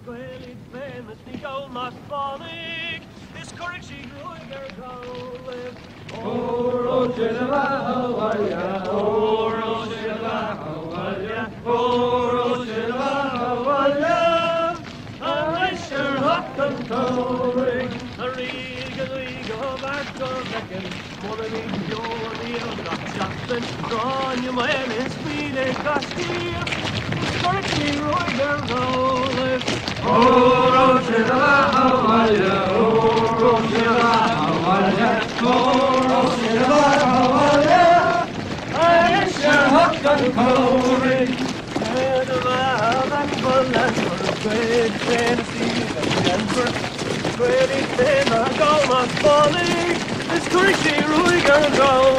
gwely famous ni gael mas bonig. Is correct she roiger gael. O Rosheva Hawaia, O Rosheva Hawaia, O Rosheva Hawaia. I sure hot and towing. A rig of our gun. One of these you're got Jackson. Drawn you man in speed and Castile. Correct she roiger gael. O Rosheva Hawaia, O Rosheva Hawaia, O Rosheva Hawaia. I shall hot and cold. And a man and one and great Tennessee and Denver. Great in a goal, my folly. It's correct she roiger gael.